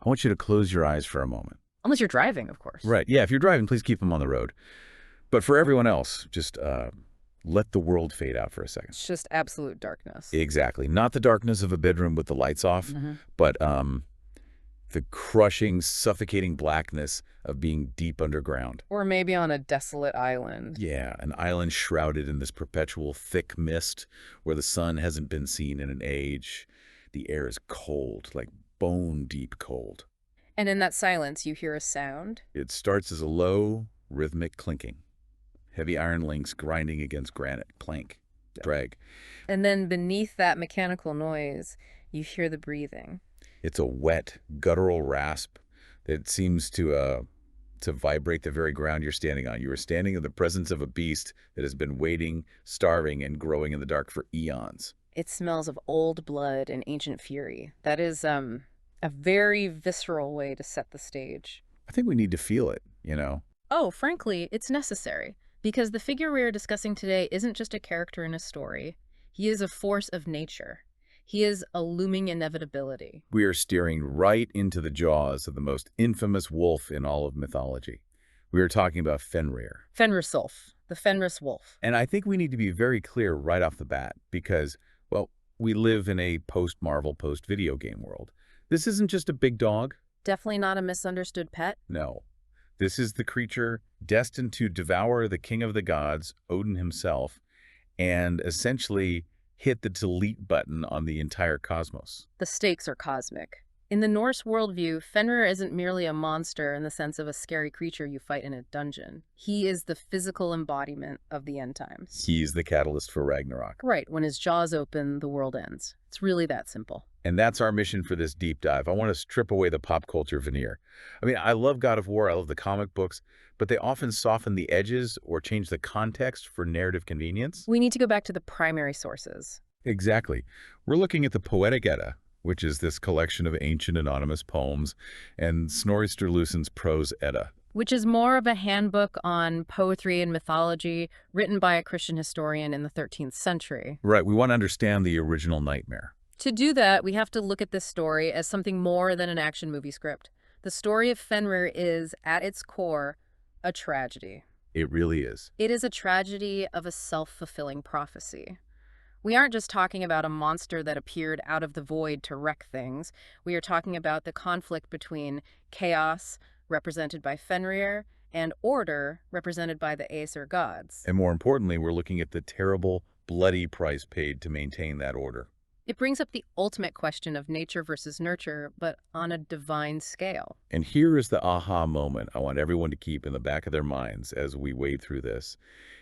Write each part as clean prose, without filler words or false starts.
I want you to close your eyes for a moment. Unless you're driving, of course. Right. Yeah, if you're driving, please keep them on the road. But for everyone else, just let the world fade out for a second. It's just absolute darkness. Exactly. Not the darkness of a bedroom with the lights off, but the crushing, suffocating blackness of being deep underground. Or maybe on a desolate island. Yeah, an island shrouded in this perpetual thick mist where the sun hasn't been seen in an age. The air is cold, like bone-deep cold. And in that silence, you hear a sound. It starts as a low, rhythmic clinking. Heavy iron links grinding against granite, clank, drag. And then beneath that mechanical noise, you hear the breathing. It's a wet, guttural rasp that seems to vibrate the very ground you're standing on. You are standing in the presence of a beast that has been waiting, starving, and growing in the dark for eons. It smells of old blood and ancient fury. That is a very visceral way to set the stage. I think we need to feel it, you know? Oh, frankly, it's necessary. Because the figure we are discussing today isn't just a character in a story. He is a force of nature. He is a looming inevitability. We are steering right into the jaws of the most infamous wolf in all of mythology. We are talking about Fenrir. Fenrisulf, the Fenris wolf. And I think we need to be very clear right off the bat because, well, we live in a post-Marvel, post-video game world. This isn't just a big dog. Definitely not a misunderstood pet. No. This is the creature destined to devour the king of the gods, Odin himself, and essentially hit the delete button on the entire cosmos. The stakes are cosmic. In the Norse worldview, Fenrir isn't merely a monster in the sense of a scary creature you fight in a dungeon. He is the physical embodiment of the end times. He's the catalyst for Ragnarok. Right, when his jaws open, the world ends. It's really that simple. And that's our mission for this deep dive. I want to strip away the pop culture veneer. I mean, I love God of War, I love the comic books, but they often soften the edges or change the context for narrative convenience. We need to go back to the primary sources. Exactly. We're looking at the Poetic Edda, which is this collection of ancient anonymous poems, and Snorri Sturluson's Prose Edda, which is more of a handbook on poetry and mythology written by a Christian historian in the 13th century. Right, we want to understand the original nightmare. To do that, we have to look at this story as something more than an action movie script. The story of Fenrir is, at its core, a tragedy. It really is. It is a tragedy of a self-fulfilling prophecy. We aren't just talking about a monster that appeared out of the void to wreck things. We are talking about the conflict between chaos, represented by Fenrir, and order, represented by the Aesir gods. And more importantly, we're looking at the terrible, bloody price paid to maintain that order. It brings up the ultimate question of nature versus nurture, but on a divine scale. And here is the aha moment I want everyone to keep in the back of their minds as we wade through this.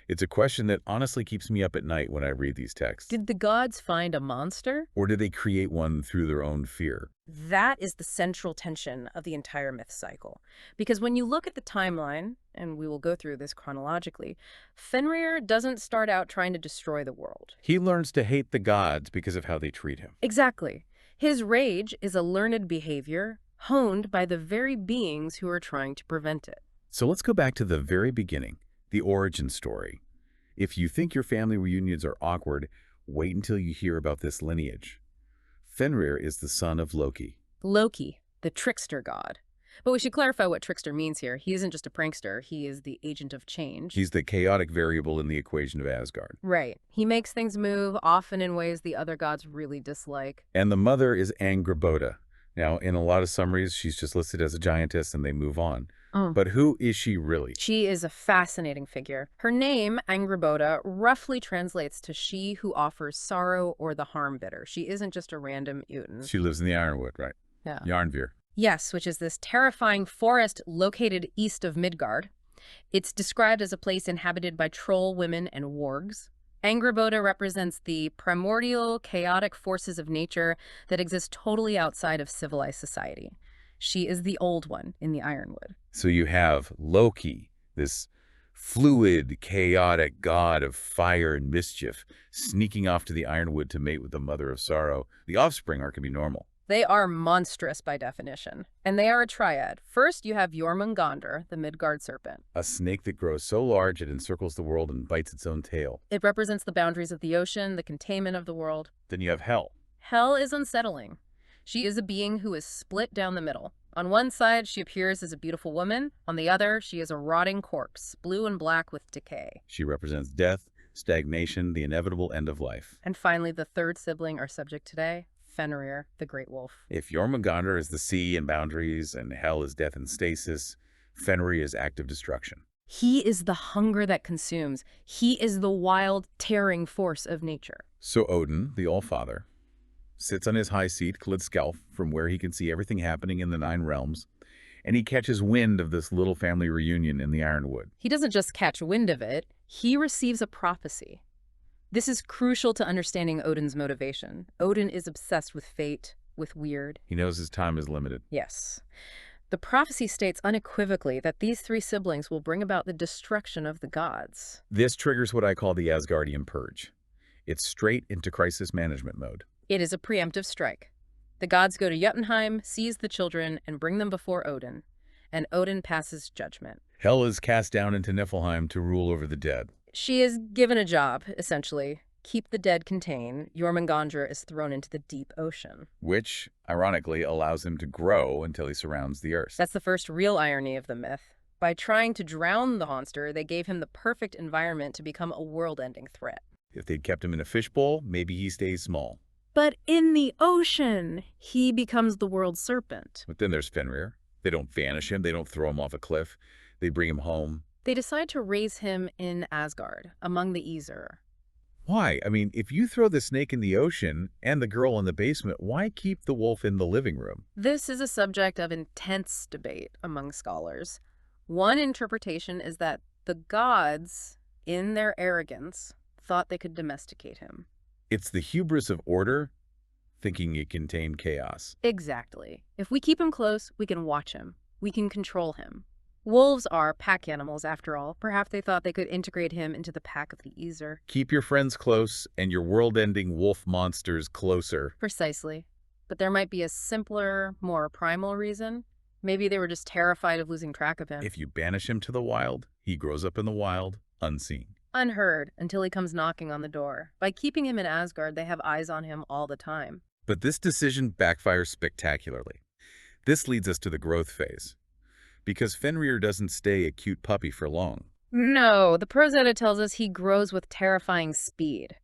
It's a question that honestly keeps me up at night when I read these texts. Did the gods find a monster? Or did they create one through their own fear? That is the central tension of the entire myth cycle. Because when you look at the timeline, and we will go through this chronologically, Fenrir doesn't start out trying to destroy the world. He learns to hate the gods because of how they treat him. Exactly. His rage is a learned behavior honed by the very beings who are trying to prevent it. So let's go back to the very beginning, the origin story. If you think your family reunions are awkward, wait until you hear about this lineage. Fenrir is the son of Loki. Loki, the trickster god. But we should clarify what trickster means here. He isn't just a prankster. He is the agent of change. He's the chaotic variable in the equation of Asgard. Right. He makes things move, often in ways the other gods really dislike. And the mother is Angrboda. Now, in a lot of summaries, she's just listed as a giantess and they move on. But who is she really? She is a fascinating figure. Her name, Angrboda, roughly translates to she who offers sorrow or the harm bidder. She isn't just a random Jotun. She lives in the Ironwood, right? Yeah. Yarnvir. Yes, which is this terrifying forest located east of Midgard. It's described as a place inhabited by troll women and wargs. Angrboda represents the primordial, chaotic forces of nature that exist totally outside of civilized society. She is the old one in the Ironwood. So you have Loki, this fluid, chaotic god of fire and mischief, sneaking off to the Ironwood to mate with the Mother of Sorrow. The offspring are can be normal. They are monstrous by definition, and they are a triad. First, you have Jormungandr, the Midgard serpent. A snake that grows so large it encircles the world and bites its own tail. It represents the boundaries of the ocean, the containment of the world. Then you have Hel. Hel is unsettling. She is a being who is split down the middle. On one side, she appears as a beautiful woman. On the other, she is a rotting corpse, blue and black with decay. She represents death, stagnation, the inevitable end of life. And finally, the third sibling, our subject today, Fenrir, the Great Wolf. If Jormungandr is the sea and boundaries and Hel is death and stasis, Fenrir is active destruction. He is the hunger that consumes. He is the wild, tearing force of nature. So Odin, the All-Father, sits on his high seat, Klitskjalf, from where he can see everything happening in the 9 realms, and he catches wind of this little family reunion in the Ironwood. He doesn't just catch wind of it, he receives a prophecy. This is crucial to understanding Odin's motivation. Odin is obsessed with fate, with weird. He knows his time is limited. Yes. The prophecy states unequivocally that these 3 siblings will bring about the destruction of the gods. This triggers what I call the Asgardian Purge. It's straight into crisis management mode. It is a preemptive strike. The gods go to Jotunheim, seize the children, and bring them before Odin. And Odin passes judgment. Hel is cast down into Niflheim to rule over the dead. She is given a job, essentially. Keep the dead contained. Jormungandr is thrown into the deep ocean. Which, ironically, allows him to grow until he surrounds the earth. That's the first real irony of the myth. By trying to drown the monster, they gave him the perfect environment to become a world-ending threat. If they'd kept him in a fishbowl, maybe he stays small. But in the ocean, he becomes the world serpent. But then there's Fenrir. They don't vanish him. They don't throw him off a cliff. They bring him home. They decide to raise him in Asgard, among the Aesir. Why? I mean, if you throw the snake in the ocean and the girl in the basement, why keep the wolf in the living room? This is a subject of intense debate among scholars. One interpretation is that the gods, in their arrogance, thought they could domesticate him. It's the hubris of order, thinking it contained chaos. Exactly. If we keep him close, we can watch him. We can control him. Wolves are pack animals, after all. Perhaps they thought they could integrate him into the pack of the Aesir. Keep your friends close and your world-ending wolf monsters closer. Precisely. But there might be a simpler, more primal reason. Maybe they were just terrified of losing track of him. If you banish him to the wild, he grows up in the wild, unseen. Unheard until he comes knocking on the door. By keeping him in Asgard, they have eyes on him all the time. But this decision backfires spectacularly. This leads us to the growth phase. Because Fenrir doesn't stay a cute puppy for long. No, the prose edit tells us he grows with terrifying speed.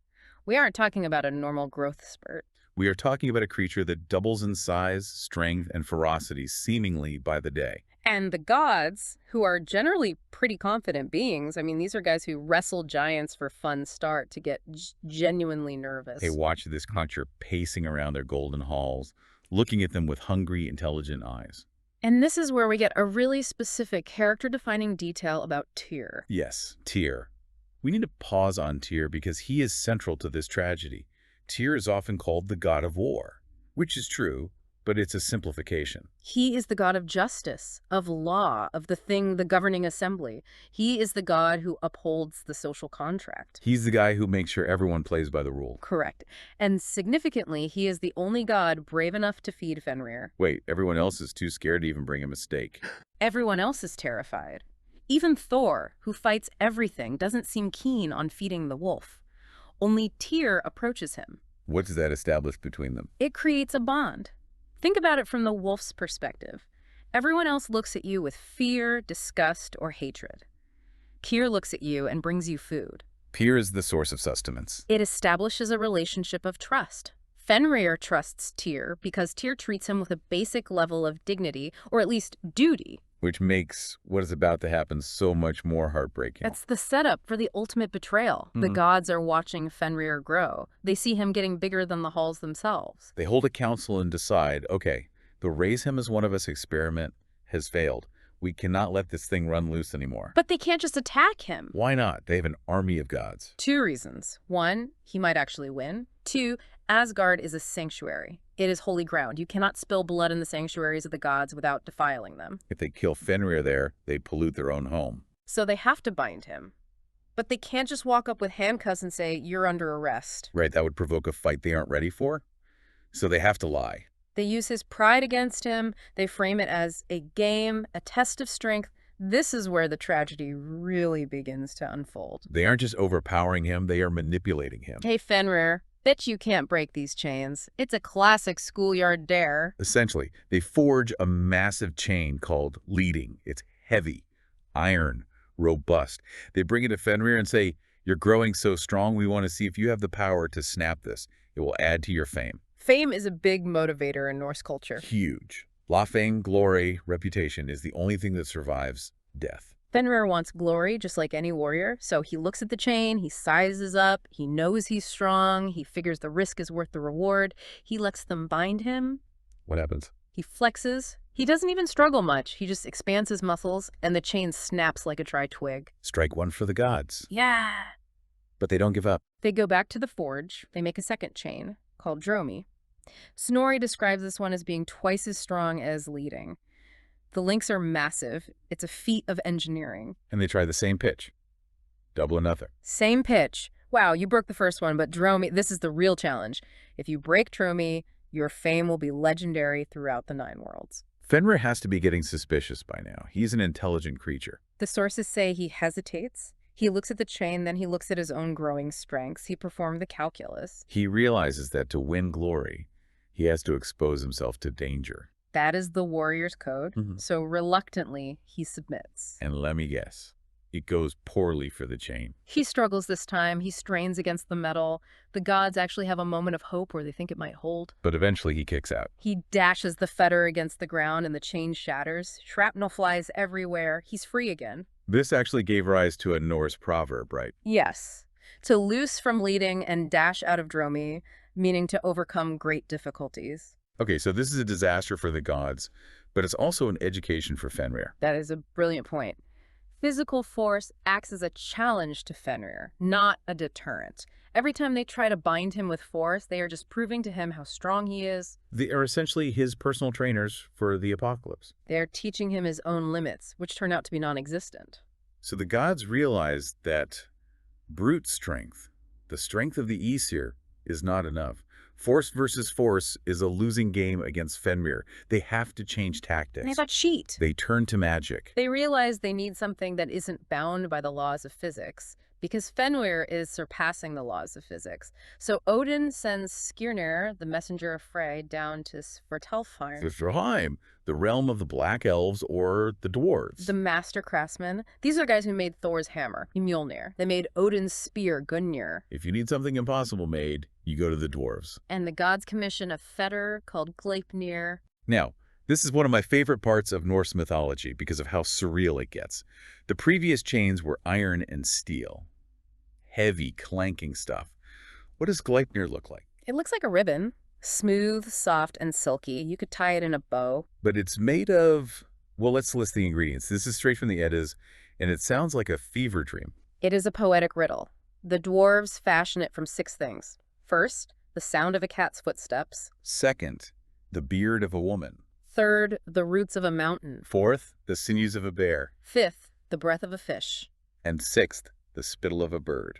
We aren't talking about a normal growth spurt. We are talking about a creature that doubles in size, strength, and ferocity seemingly by the day. And the gods, who are generally pretty confident beings, I mean, these are guys who wrestle giants for fun start to get genuinely nervous. They watch this creature pacing around their golden halls, looking at them with hungry, intelligent eyes. And this is where we get a really specific character-defining detail about Tyr. Yes, Tyr. We need to pause on Tyr because he is central to this tragedy. Tyr is often called the god of war, which is true, but it's a simplification. He is the god of justice, of law, of the governing assembly. He is the god who upholds the social contract. He's the guy who makes sure everyone plays by the rule. Correct. And significantly, he is the only god brave enough to feed Fenrir. Wait, everyone else is too scared to even bring him a steak. Everyone else is terrified. Even Thor, who fights everything, doesn't seem keen on feeding the wolf. Only Tyr approaches him. What does that establish between them? It creates a bond. Think about it from the wolf's perspective. Everyone else looks at you with fear, disgust, or hatred. Tyr looks at you and brings you food. Tyr is the source of sustenance. It establishes a relationship of trust. Fenrir trusts Tyr because Tyr treats him with a basic level of dignity, or at least duty. Which makes what is about to happen so much more heartbreaking. That's the setup for the ultimate betrayal. The gods are watching Fenrir grow. They see him getting bigger than the halls themselves. They hold a council and decide, okay, the raise him as one of us experiment has failed. We cannot let this thing run loose anymore. But they can't just attack him. Why not? They have an army of gods. 2 reasons. 1, he might actually win. 2, Asgard is a sanctuary. It is holy ground. You cannot spill blood in the sanctuaries of the gods without defiling them. If they kill Fenrir there, they pollute their own home. So they have to bind him. But they can't just walk up with handcuffs and say, you're under arrest. Right, that would provoke a fight they aren't ready for. So they have to lie. They use his pride against him. They frame it as a game, a test of strength. This is where the tragedy really begins to unfold. They aren't just overpowering him, they are manipulating him. Hey, Fenrir, Bet you can't break these chains. It's a classic schoolyard dare. Essentially, they forge a massive chain called leading. It's heavy, iron, robust. They bring it to Fenrir and say, "You're growing so strong, we want to see if you have the power to snap this. It will add to your fame." Fame is a big motivator in Norse culture. Huge. La fame, glory, reputation is the only thing that survives death. Fenrir wants glory just like any warrior, so he looks at the chain, he sizes up, he knows he's strong, he figures the risk is worth the reward. He lets them bind him. What happens? He flexes. He doesn't even struggle much. He just expands his muscles, and the chain snaps like a dry twig. Strike one for the gods. Yeah. But they don't give up. They go back to the forge. They make a second chain, called Dromi. Snorri describes this one as being twice as strong as leading. The links are massive. It's a feat of engineering. And they try the same pitch. Double or nothing. Same pitch. Wow, you broke the first one, but Dromi, this is the real challenge. If you break Dromi, your fame will be legendary throughout the Nine Worlds. Fenrir has to be getting suspicious by now. He's an intelligent creature. The sources say he hesitates. He looks at the chain, then he looks at his own growing strengths. He performed the calculus. He realizes that to win glory, he has to expose himself to danger. That is the warrior's code. So reluctantly, he submits. And let me guess, it goes poorly for the chain. He struggles this time. He strains against the metal. The gods actually have a moment of hope where they think it might hold. But eventually he kicks out. He dashes the fetter against the ground and the chain shatters. Shrapnel flies everywhere. He's free again. This actually gave rise to a Norse proverb, right? Yes. To loose from leading and dash out of Dromi, meaning to overcome great difficulties. Okay, so this is a disaster for the gods, but it's also an education for Fenrir. That is a brilliant point. Physical force acts as a challenge to Fenrir, not a deterrent. Every time they try to bind him with force, they are just proving to him how strong he is. They are essentially his personal trainers for the apocalypse. They are teaching him his own limits, which turn out to be non-existent. So the gods realize that brute strength, the strength of the Aesir, is not enough. Force versus force is a losing game against Fenrir. They have to change tactics. And they got cheat. They turn to magic. They realize they need something that isn't bound by the laws of physics, because Fenrir is surpassing the laws of physics. So Odin sends Skirnir, the messenger of Frey, down to Svartalfheim. Svartalfheim, the realm of the Black Elves or the Dwarves. The master craftsmen. These are guys who made Thor's hammer, Mjolnir. They made Odin's spear, Gungnir. If you need something impossible made, you go to the Dwarves. And the gods commission a fetter called Gleipnir. Now, this is one of my favorite parts of Norse mythology because of how surreal it gets. The previous chains were iron and steel. Heavy, clanking stuff. What does Gleipnir look like? It looks like a ribbon. Smooth, soft, and silky. You could tie it in a bow. But it's made of... Well, let's list the ingredients. This is straight from the Eddas, and it sounds like a fever dream. It is a poetic riddle. The dwarves fashion it from 6 things. First, the sound of a cat's footsteps. Second, the beard of a woman. Third, the roots of a mountain. Fourth, the sinews of a bear. Fifth, the breath of a fish. And sixth, the spittle of a bird.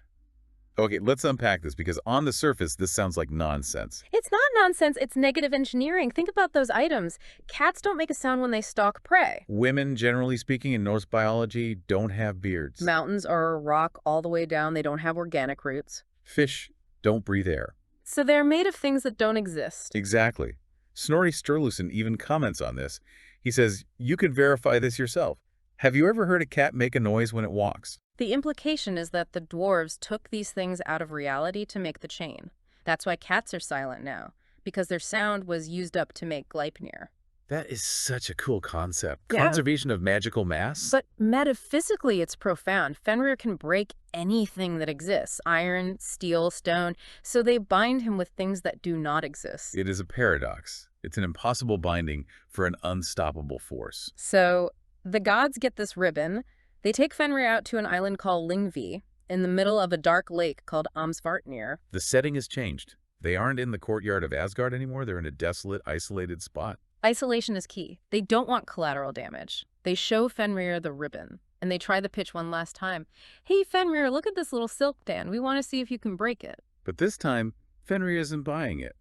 Okay, let's unpack this because on the surface, this sounds like nonsense. It's not nonsense, it's negative engineering. Think about those items. Cats don't make a sound when they stalk prey. Women, generally speaking, in Norse biology, don't have beards. Mountains are a rock all the way down. They don't have organic roots. Fish don't breathe air. So they're made of things that don't exist. Exactly. Snorri Sturluson even comments on this. He says, you can verify this yourself. Have you ever heard a cat make a noise when it walks? The implication is that the dwarves took these things out of reality to make the chain. That's why cats are silent now, because their sound was used up to make Gleipnir. That is such a cool concept. Yeah. Conservation of magical mass? But metaphysically, it's profound. Fenrir can break anything that exists, iron, steel, stone, so they bind him with things that do not exist. It is a paradox. It's an impossible binding for an unstoppable force. So the gods get this ribbon. They take Fenrir out to an island called Lyngvi, in the middle of a dark lake called Amsvartnir. The setting has changed. They aren't in the courtyard of Asgard anymore. They're in a desolate, isolated spot. Isolation is key. They don't want collateral damage. They show Fenrir the ribbon, and they try the pitch one last time. Hey, Fenrir, look at this little silk band. We want to see if you can break it. But this time, Fenrir isn't buying it.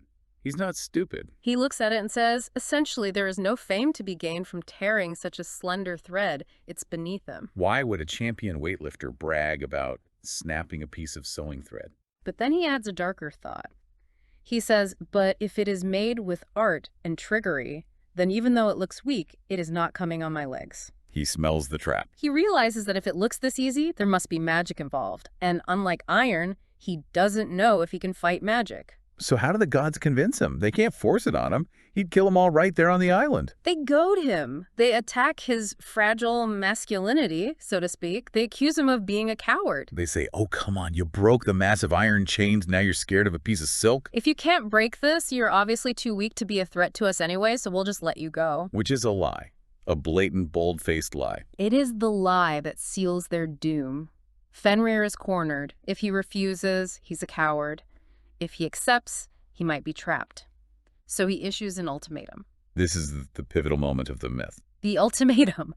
He's not stupid. He looks at it and says, essentially, there is no fame to be gained from tearing such a slender thread. It's beneath him. Why would a champion weightlifter brag about snapping a piece of sewing thread? But then he adds a darker thought. He says, but if it is made with art and trickery, then even though it looks weak, it is not coming on my legs. He smells the trap. He realizes that if it looks this easy, there must be magic involved. And unlike iron, he doesn't know if he can fight magic. So how do the gods convince him? They can't force it on him. He'd kill them all right there on the island. They goad him. They attack his fragile masculinity, so to speak. They accuse him of being a coward. They say, oh, come on, you broke the massive iron chains, now you're scared of a piece of silk? If you can't break this, you're obviously too weak to be a threat to us anyway, so we'll just let you go. Which is a lie. A blatant, bold-faced lie. It is the lie that seals their doom. Fenrir is cornered. If he refuses, he's a coward. If he accepts, he might be trapped. So he issues an ultimatum. This is the pivotal moment of the myth. The ultimatum.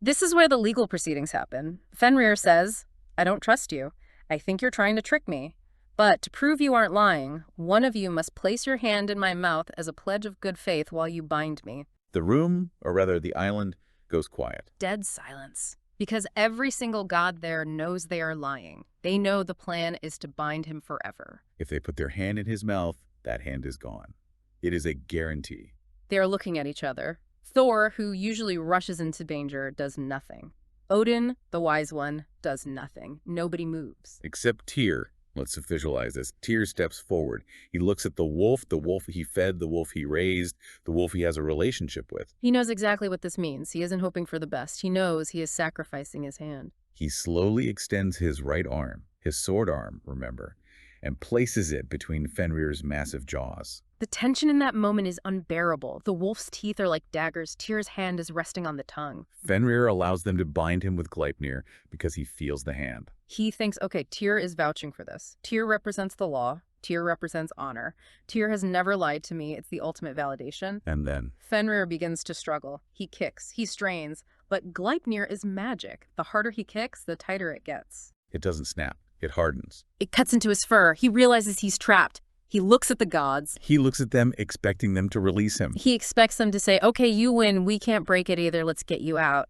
This is where the legal proceedings happen. Fenrir says, I don't trust you. I think you're trying to trick me. But to prove you aren't lying, one of you must place your hand in my mouth as a pledge of good faith while you bind me. The room, or rather the island, goes quiet. Dead silence. Because every single god there knows they are lying. They know the plan is to bind him forever. If they put their hand in his mouth, that hand is gone. It is a guarantee. They are looking at each other. Thor, who usually rushes into danger, does nothing. Odin, the wise one, does nothing. Nobody moves. Except Tyr. Let's visualize this. Tyr steps forward. He looks at the wolf he fed, the wolf he raised, the wolf he has a relationship with. He knows exactly what this means. He isn't hoping for the best. He knows he is sacrificing his hand. He slowly extends his right arm, his sword arm, remember, and places it between Fenrir's massive jaws. The tension in that moment is unbearable. The wolf's teeth are like daggers. Tyr's hand is resting on the tongue. Fenrir allows them to bind him with Gleipnir because he feels the hand. He thinks, okay, Tyr is vouching for this. Tyr represents the law. Tyr represents honor. Tyr has never lied to me. It's the ultimate validation. And then Fenrir begins to struggle. He kicks. He strains. But Gleipnir is magic. The harder he kicks, the tighter it gets. it doesn't snap. It hardens. It cuts into his fur. He realizes he's trapped. He looks at the gods. He looks at them, expecting them to release him. He expects them to say, okay, you win. We can't break it either. Let's get you out.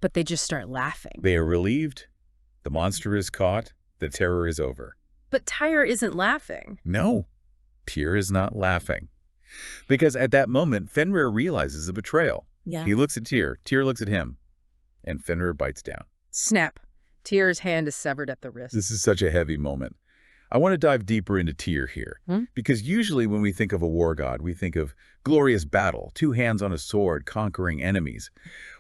But they just start laughing. They are relieved. The monster is caught. The terror is over. But Tyr isn't laughing. No, Tyr is not laughing. Because at that moment, Fenrir realizes the betrayal. Yeah. He looks at Tyr. Tyr looks at him. And Fenrir bites down. Snap. Tyr's hand is severed at the wrist. This is such a heavy moment. I want to dive deeper into Tyr here. Because usually when we think of a war god, we think of glorious battle, two hands on a sword, conquering enemies.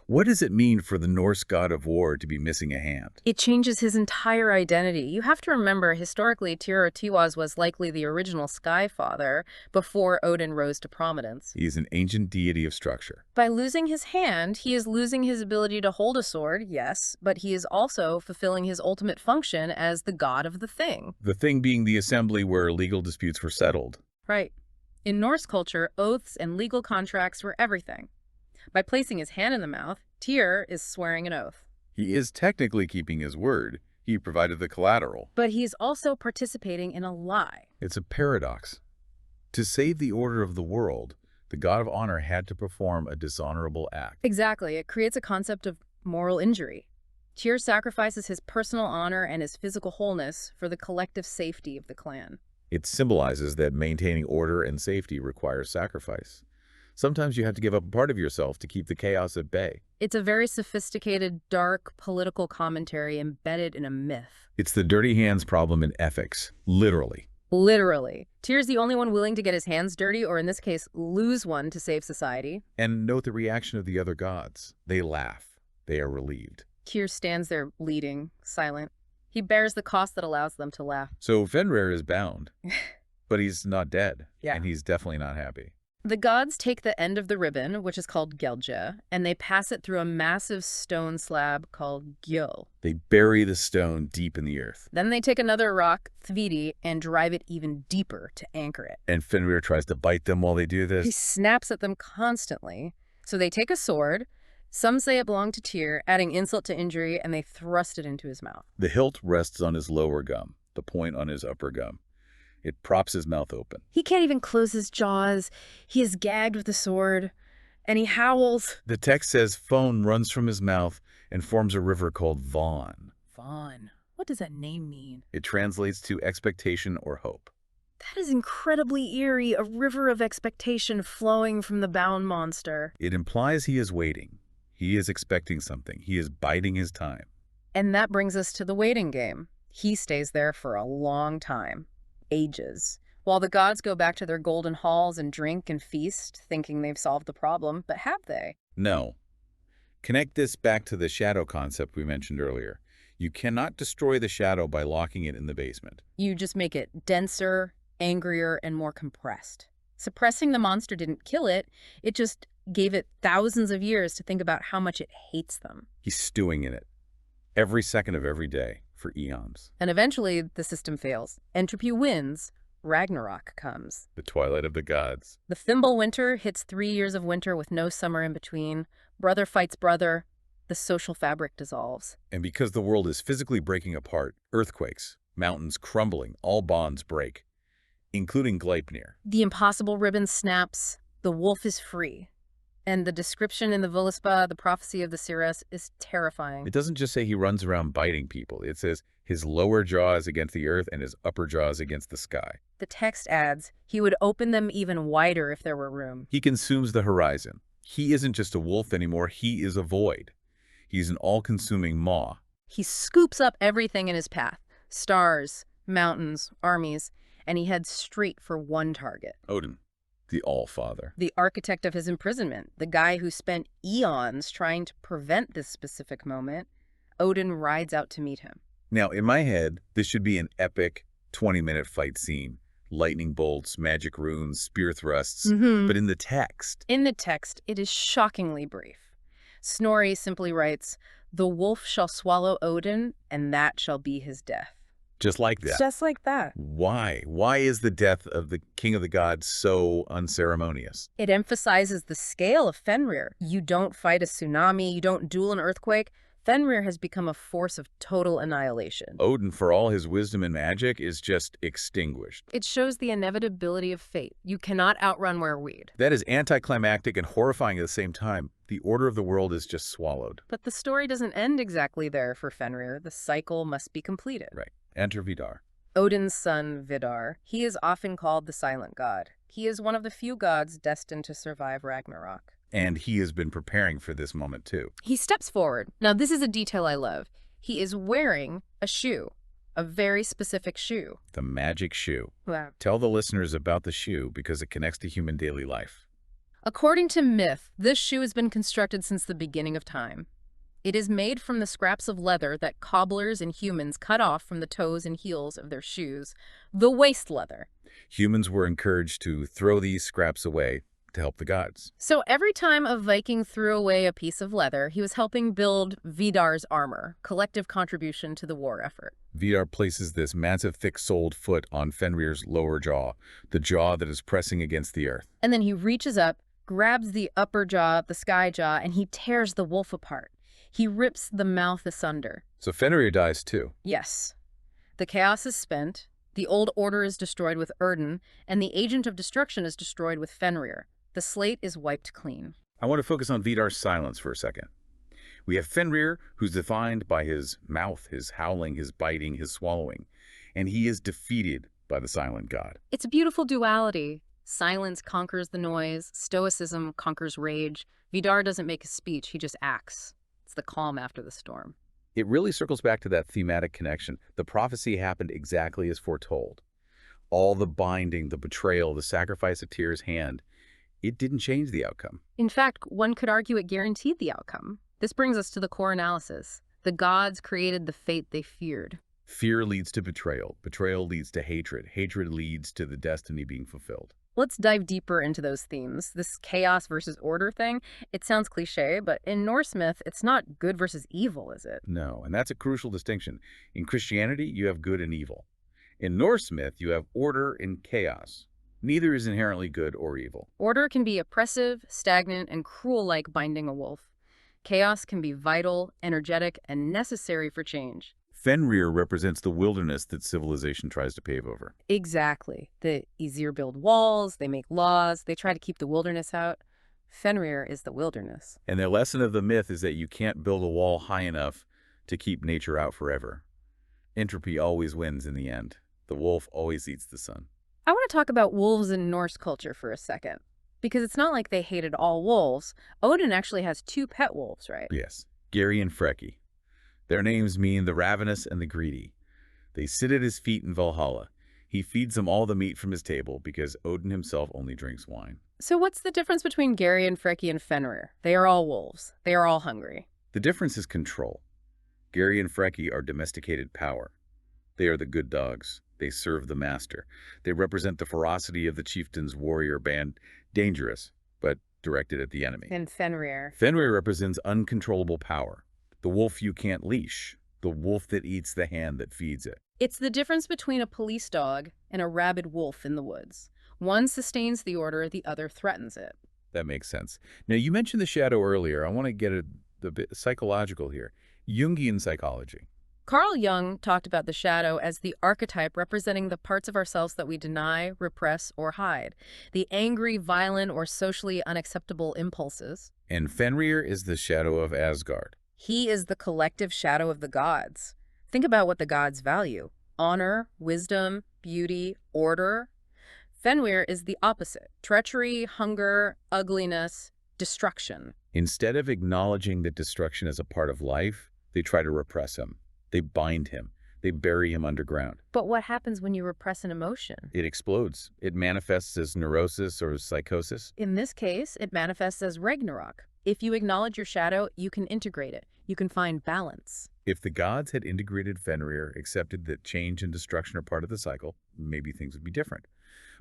What does it mean for the Norse god of war to be missing a hand? It changes his entire identity. You have to remember, historically, Tyr or Tiwaz was likely the original Sky Father before Odin rose to prominence. He is an ancient deity of structure. By losing his hand, he is losing his ability to hold a sword, yes, but he is also fulfilling his ultimate function as the god of the thing. The thing being the assembly where legal disputes were settled. Right. In Norse culture, oaths and legal contracts were everything. By placing his hand in the mouth, Tyr is swearing an oath. He is technically keeping his word. He provided the collateral. But he is also participating in a lie. It's a paradox. To save the order of the world, the god of honor had to perform a dishonorable act. Exactly. It creates a concept of moral injury. Tyr sacrifices his personal honor and his physical wholeness for the collective safety of the clan. It symbolizes that maintaining order and safety requires sacrifice. Sometimes you have to give up a part of yourself to keep the chaos at bay. It's a very sophisticated, dark political commentary embedded in a myth. It's the dirty hands problem in ethics, literally. Literally. Tyr's the only one willing to get his hands dirty, or in this case, lose one to save society. And note the reaction of the other gods. They laugh. They are relieved. Tyr stands there bleeding, silent. He bears the cost that allows them to laugh. So Fenrir is bound, but he's not dead, Yeah. and he's definitely not happy. The gods take the end of the ribbon, which is called Gelja, and they pass it through a massive stone slab called Gjöll. They bury the stone deep in the earth. Then they take another rock, Thvidi, and drive it even deeper to anchor it. And Fenrir tries to bite them while they do He this. snaps at them constantly. So they take a sword. Some say it belonged to Tyr, adding insult to injury, and they thrust it into his mouth. The hilt rests on his lower gum, the point on his upper gum. It props his mouth open. He can't even close his jaws. He is gagged with the sword, and he howls. The text says foam runs from his mouth and forms a river called Vaughn. Vaughn. What does that name mean? It translates to expectation or hope. That is incredibly eerie, a river of expectation flowing from the bound monster. It implies he is waiting. He is expecting something. He is biding his time. And that brings us to the waiting game. He stays there for a long time, ages, while the gods go back to their golden halls and drink and feast, thinking they've solved the problem. But have they? No. Connect this back to the shadow concept we mentioned earlier. You cannot destroy the shadow by locking it in the basement. You just make it denser, angrier, and more compressed. Suppressing the monster didn't kill it, it just gave it thousands of years to think about how much it hates them. He's stewing in it every second of every day for eons. And eventually, the system fails. Entropy wins. Ragnarok comes. The twilight of the gods. The Thimble winter hits 3 years of winter with no summer in between. Brother fights brother. The social fabric dissolves. And because the world is physically breaking apart, earthquakes, mountains crumbling, all bonds break, including Gleipnir. The impossible ribbon snaps. The wolf is free. And the description in the Völuspá, the prophecy of the Seeress, is terrifying. It doesn't just say he runs around biting people. It says his lower jaw is against the earth and his upper jaw is against the sky. The text adds, he would open them even wider if there were room. He consumes the horizon. He isn't just a wolf anymore. He is a void. He's an all-consuming maw. He scoops up everything in his path. Stars, mountains, armies, and he heads straight for one target. Odin, the All-Father. The architect of his imprisonment, the guy who spent eons trying to prevent this specific moment. Odin rides out to meet him. Now, in my head, this should be an epic 20-minute fight scene. Lightning bolts, magic runes, spear thrusts. But in the text... In the text, it is shockingly brief. Snorri simply writes, "The wolf shall swallow Odin, and that shall be his death." Just like that. Just like that. Why? Why is the death of the king of the gods so unceremonious? It emphasizes the scale of Fenrir. You don't fight a tsunami, you don't duel an earthquake. Fenrir has become a force of total annihilation. Odin, for all his wisdom and magic, is just extinguished. It shows the inevitability of fate. You cannot outrun wereweed. That is anticlimactic and horrifying at the same time. The order of the world is just swallowed. But the story doesn't end exactly there for Fenrir. The cycle must be completed. Right. Enter Vidar. Odin's son, Vidar. He is often called the Silent God. He is one of the few gods destined to survive Ragnarok. And he has been preparing for this moment too. He steps forward. Now, this is a detail I love. He is wearing a shoe, a very specific shoe. The magic shoe. Wow. Tell the listeners about the shoe because it connects to human daily life. According to myth, this shoe has been constructed since the beginning of time. It is made from the scraps of leather that cobblers and humans cut off from the toes and heels of their shoes, the waist leather. Humans were encouraged to throw these scraps away to help the gods. So every time a Viking threw away a piece of leather, he was helping build Vidar's armor, collective contribution to the war effort. Vidar places this massive thick-soled foot on Fenrir's lower jaw, the jaw that is pressing against the earth. And then he reaches up, grabs the upper jaw, the sky jaw, and he tears the wolf apart. He rips the mouth asunder. So Fenrir dies too. Yes. The chaos is spent, the old order is destroyed with Odin, and the agent of destruction is destroyed with Fenrir. The slate is wiped clean. I want to focus on Vidar's silence for a second. We have Fenrir, who's defined by his mouth, his howling, his biting, his swallowing, and he is defeated by the silent god. It's a beautiful duality. Silence conquers the noise, stoicism conquers rage. Vidar doesn't make a speech, he just acts. It's the calm after the storm. It really circles back to that thematic connection. The prophecy happened exactly as foretold. All the binding, the betrayal, the sacrifice of Tyr's hand, it didn't change the outcome. In fact, one could argue it guaranteed the outcome. This brings us to the core analysis. The gods created the fate they feared. Fear leads to betrayal. Betrayal leads to hatred. Hatred leads to the destiny being fulfilled. Let's dive deeper into those themes. This chaos versus order thing, it sounds cliche, but in Norse myth, it's not good versus evil, is it? No, and that's a crucial distinction. In Christianity, you have good and evil. In Norse myth, you have order and chaos. Neither is inherently good or evil. Order can be oppressive, stagnant, and cruel like binding a wolf. Chaos can be vital, energetic, and necessary for change. Fenrir represents the wilderness that civilization tries to pave over. Exactly. The Aesir build walls, they make laws, they try to keep the wilderness out. Fenrir is the wilderness. And the lesson of the myth is that you can't build a wall high enough to keep nature out forever. Entropy always wins in the end. The wolf always eats the sun. I want to talk about wolves in Norse culture for a second, because it's not like they hated all wolves. Odin actually has two pet wolves, right? Yes, Gary and Freki. Their names mean the ravenous and the greedy. They sit at his feet in Valhalla. He feeds them all the meat from his table because Odin himself only drinks wine. So what's the difference between Gary and Freki and Fenrir? They are all wolves. They are all hungry. The difference is control. Gary and Freki are domesticated power. They are the good dogs. They serve the master. They represent the ferocity of the chieftain's warrior band, dangerous, but directed at the enemy. And Fenrir. Fenrir represents uncontrollable power. The wolf you can't leash. The wolf that eats the hand that feeds it. It's the difference between a police dog and a rabid wolf in the woods. One sustains the order, the other threatens it. That makes sense. Now, you mentioned the shadow earlier. I want to get a bit psychological here. Jungian psychology. Carl Jung talked about the shadow as the archetype representing the parts of ourselves that we deny, repress, or hide. The angry, violent, or socially unacceptable impulses. And Fenrir is the shadow of Asgard. He is the collective shadow of the gods. Think about what the gods value: honor, wisdom, beauty, order. Fenrir is the opposite: treachery, hunger, ugliness, destruction. Instead of acknowledging that destruction is a part of life, they try to repress him. They bind him. They bury him underground. But what happens when you repress an emotion? It explodes. It manifests as neurosis or psychosis. In this case, it manifests as Ragnarok. If you acknowledge your shadow, you can integrate it. You can find balance. If the gods had integrated Fenrir, accepted that change and destruction are part of the cycle, maybe things would be different.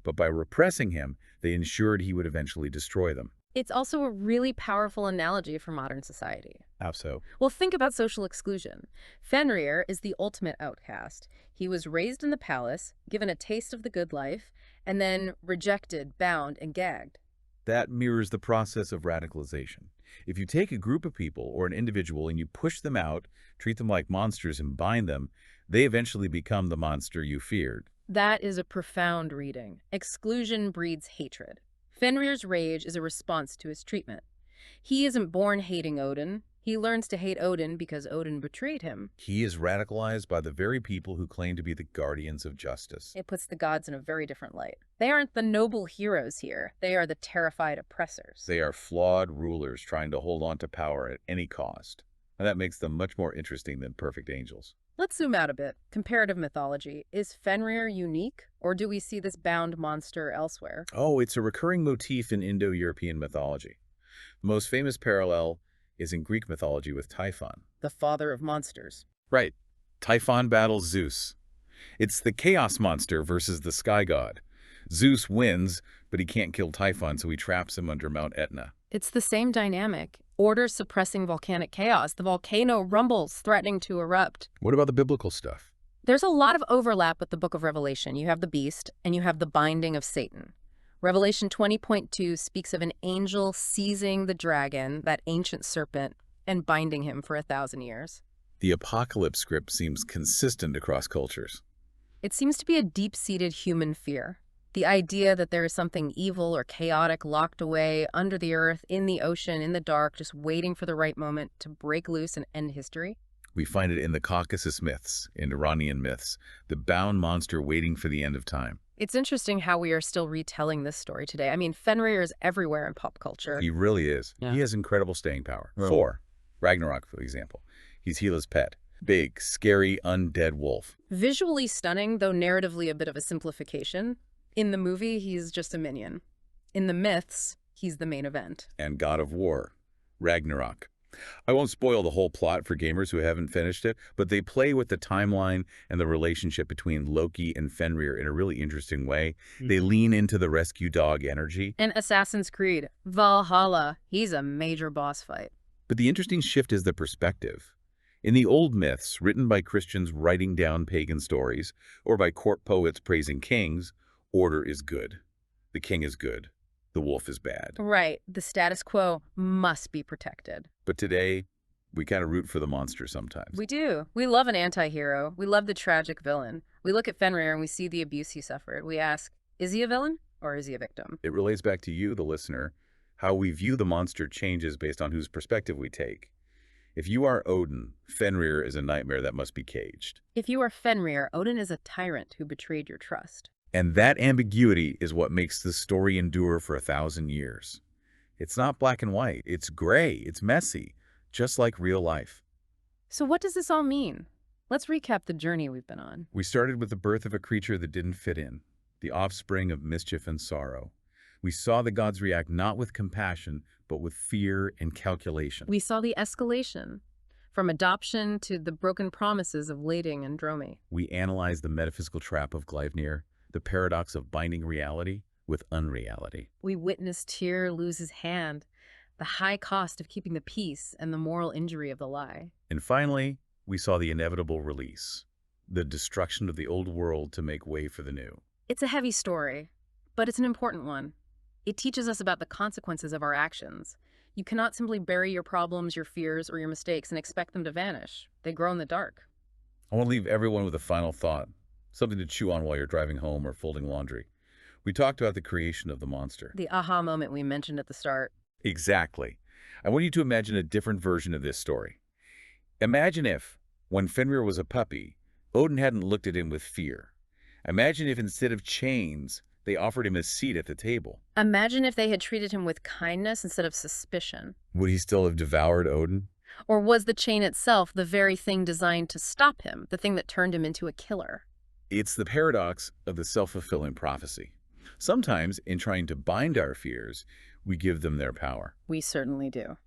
But by repressing him, they ensured he would eventually destroy them. It's also a really powerful analogy for modern society. How so? Well, think about social exclusion. Fenrir is the ultimate outcast. He was raised in the palace, given a taste of the good life, and then rejected, bound, and gagged. That mirrors the process of radicalization. If you take a group of people or an individual and you push them out, treat them like monsters and bind them, they eventually become the monster you feared. That is a profound reading. Exclusion breeds hatred. Fenrir's rage is a response to his treatment. He isn't born hating Odin. He learns to hate Odin because Odin betrayed him. He is radicalized by the very people who claim to be the guardians of justice. It puts the gods in a very different light. They aren't the noble heroes here. They are the terrified oppressors. They are flawed rulers trying to hold on to power at any cost. And that makes them much more interesting than perfect angels. Let's zoom out a bit. Comparative mythology. Is Fenrir unique, or do we see this bound monster elsewhere? Oh, it's a recurring motif in Indo-European mythology. The most famous parallel is in Greek mythology with Typhon. The father of monsters. Right. Typhon battles Zeus. It's the chaos monster versus the sky god. Zeus wins, but he can't kill Typhon, so he traps him under Mount Etna. It's the same dynamic. Order suppressing volcanic chaos. The volcano rumbles, threatening to erupt. What about the biblical stuff? There's a lot of overlap with the book of Revelation. You have the beast, and you have the binding of Satan. Revelation 20.2 speaks of an angel seizing the dragon, that ancient serpent, and binding him for 1,000 years. The apocalypse script seems consistent across cultures. It seems to be a deep-seated human fear. The idea that there is something evil or chaotic locked away under the earth, in the ocean, in the dark, just waiting for the right moment to break loose and end history. We find it in the Caucasus myths, in Iranian myths, the bound monster waiting for the end of time. It's interesting how we are still retelling this story today. I mean, Fenrir is everywhere in pop culture. He really is. Yeah. He has incredible staying power. Right. Thor, Ragnarok, for example. He's Hela's pet. Big, scary, undead wolf. Visually stunning, though narratively a bit of a simplification. In the movie, he's just a minion. In the myths, he's the main event. And god of war, Ragnarok. I won't spoil the whole plot for gamers who haven't finished it, but they play with the timeline and the relationship between Loki and Fenrir in a really interesting way. They lean into the rescue dog energy. And Assassin's Creed, Valhalla, he's a major boss fight. But the interesting shift is the perspective. In the old myths, written by Christians writing down pagan stories, or by court poets praising kings, order is good. The king is good. The wolf is bad. Right, the status quo must be protected. But today, we kind of root for the monster sometimes. We do. We love an anti-hero. We love the tragic villain. We look at Fenrir and we see the abuse he suffered. We ask, is he a villain or is he a victim? It relates back to you, the listener. How we view the monster changes based on whose perspective we take. If you are Odin, Fenrir is a nightmare that must be caged. If you are Fenrir, Odin is a tyrant who betrayed your trust. And that ambiguity is what makes the story endure for 1,000 years. It's not black and white. It's gray. It's messy, just like real life. So what does this all mean? Let's recap the journey we've been on. We started with the birth of a creature that didn't fit in, the offspring of mischief and sorrow. We saw the gods react not with compassion, but with fear and calculation. We saw the escalation, from adoption to the broken promises of Lading and Dromi. We analyzed the metaphysical trap of Gleipnir, the paradox of binding reality with unreality. We witnessed Tyr lose his hand, the high cost of keeping the peace and the moral injury of the lie. And finally, we saw the inevitable release, the destruction of the old world to make way for the new. It's a heavy story, but it's an important one. It teaches us about the consequences of our actions. You cannot simply bury your problems, your fears, or your mistakes and expect them to vanish. They grow in the dark. I want to leave everyone with a final thought, something to chew on while you're driving home or folding laundry. We talked about the creation of the monster. The aha moment we mentioned at the start. Exactly. I want you to imagine a different version of this story. Imagine if, when Fenrir was a puppy, Odin hadn't looked at him with fear. Imagine if instead of chains, they offered him a seat at the table. Imagine if they had treated him with kindness instead of suspicion. Would he still have devoured Odin? Or was the chain itself the very thing designed to stop him, the thing that turned him into a killer? It's the paradox of the self-fulfilling prophecy. Sometimes, in trying to bind our fears, we give them their power. We certainly do.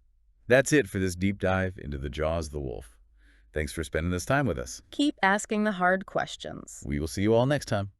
That's it for this deep dive into the jaws of the wolf. Thanks for spending this time with us. Keep asking the hard questions. We will see you all next time.